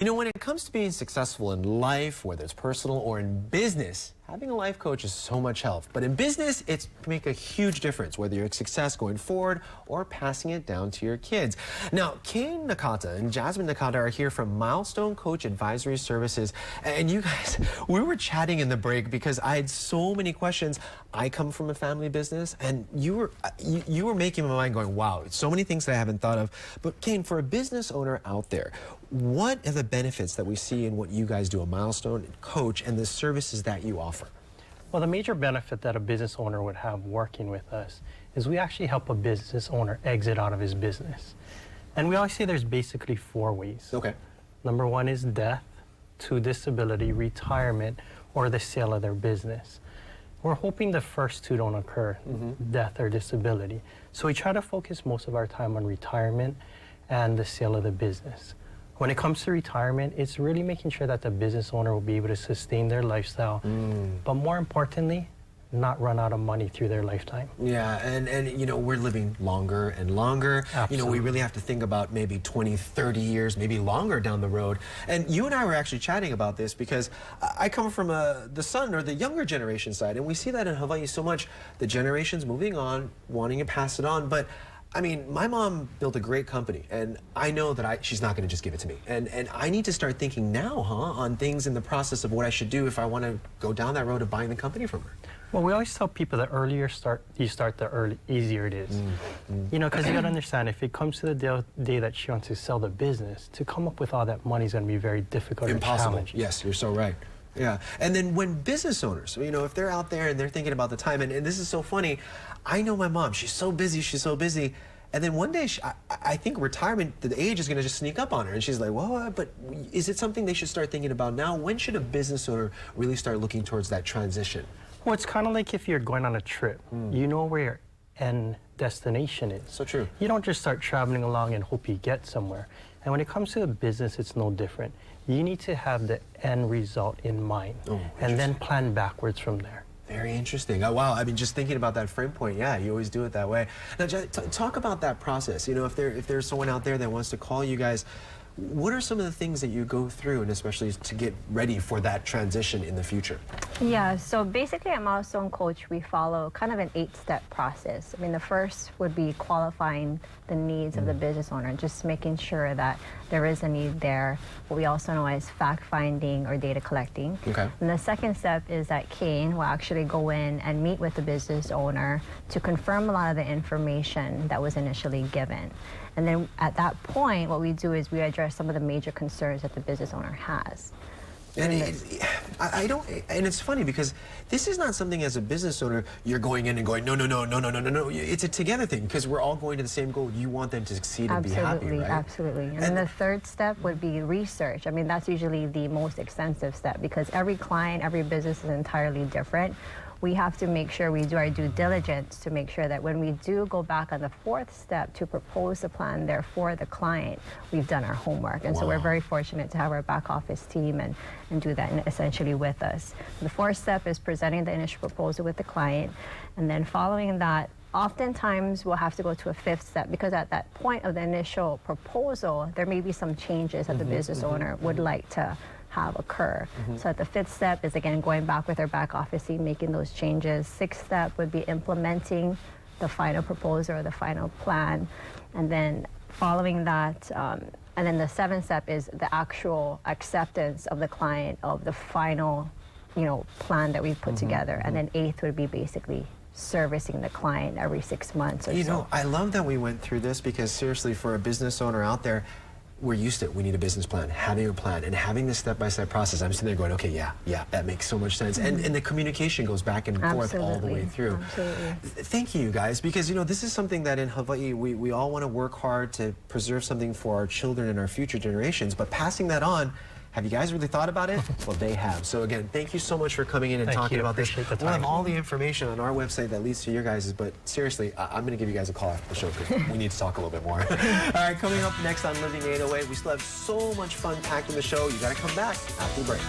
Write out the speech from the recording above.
You know, when it comes to being successful in life, whether it's personal or in business, having a life coach is so much help. But in business, it can make a huge difference, whether you're a success going forward or passing it down to your kids. Now, Caine Nakata and Jasmyn Nakata are here from Milestone Coach Advisory Services. And you guys, we were chatting in the break because I had so many questions. I come from a family business, and you were making my mind going, wow, so many things that I haven't thought of. But Caine, for a business owner out there, what are the benefits that we see in what you guys do, a Milestone Coach, and the services that you offer? Well, the major benefit that a business owner would have working with us is we actually help a business owner exit out of his business. And we always say there's basically 4 ways. Okay. Number 1 is death, 2, disability, retirement, or the sale of their business. We're hoping the first 2 don't occur, death or disability. So we try to focus most of our time on retirement and the sale of the business. When it comes to retirement, it's really making sure that the business owner will be able to sustain their lifestyle, but more importantly, not run out of money through their lifetime. Yeah, and you know, we're living longer and longer. Absolutely. You know, we really have to think about maybe 20, 30 years, maybe longer down the road. And you and I were actually chatting about this because I come from the son or the younger generation side, and we see that in Hawaii so much. The generations moving on, wanting to pass it on, but I mean, my mom built a great company, and I know that she's not going to just give it to me. And I need to start thinking now, on things in the process of what I should do if I want to go down that road of buying the company from her. Well, we always tell people the earlier you start, the easier it is. You know, because you got to understand, if it comes to the day that she wants to sell the business, to come up with all that money is going to be very difficult. Impossible. And challenging. Yes, you're so right. Yeah, and then when business owners, you know, if they're out there and they're thinking about the time, and this is so funny, I know my mom, she's so busy, and then one day, I think retirement, the age is going to just sneak up on her, and she's like, well, but is it something they should start thinking about now? When should a business owner really start looking towards that transition? Well, it's kind of like if you're going on a trip, you know where your end destination is. So true. You don't just start traveling along and hope you get somewhere. And when it comes to a business, it's no different. You need to have the end result in mind, and then plan backwards from there. Very interesting. Oh, wow. I mean, just thinking about that frame point, yeah, you always do it that way. Now, talk about that process. You know, if there's someone out there that wants to call you guys, what are some of the things that you go through, and especially to get ready for that transition in the future? Yeah, so basically at Milestone Coach, we follow kind of an 8-step process. I mean, the first would be qualifying the needs of the business owner, just making sure that there is a need there, what we also know as fact-finding or data collecting. Okay. And the second step is that Caine will actually go in and meet with the business owner to confirm a lot of the information that was initially given. And then at that point, what we do is we address some of the major concerns that the business owner has. And it's funny because this is not something as a business owner you're going in and going, no. It's a together thing because we're all going to the same goal. You want them to succeed and be happy, right? Absolutely. And then the third step would be research. I mean, that's usually the most extensive step because every client, every business is entirely different. We have to make sure we do our due diligence to make sure that when we do go back on the 4th step to propose a plan there for the client, we've done our homework. And so we're very fortunate to have our back office team and do that essentially with us. The 4th step is presenting the initial proposal with the client. And then following that, oftentimes we'll have to go to a 5th step because at that point of the initial proposal, there may be some changes that the business owner would like to have occur. So at the 5th step is again going back with our back office team, making those changes. 6th step would be implementing the final proposal or the final plan. And then following that, and then the 7th step is the actual acceptance of the client of the final, you know, plan that we've put together. And then 8th would be basically servicing the client every 6 months or so. You know, I love that we went through this because seriously, for a business owner out there, we're used to it. We need a business plan, having a plan, and having this step-by-step process. I'm sitting there going, okay, yeah, that makes so much sense. And the communication goes back and forth all the way through. Absolutely. Thank you, guys, because, you know, this is something that in Hawaii, we all want to work hard to preserve something for our children and our future generations, but passing that on, have you guys really thought about it? Well, they have. So again, thank you so much for coming in and talking about this. We'll have all the information on our website that leads to your guys', but seriously, I'm going to give you guys a call after the show because we need to talk a little bit more. All right, coming up next on Living 808, we still have so much fun packed in the show. You got to come back after the break.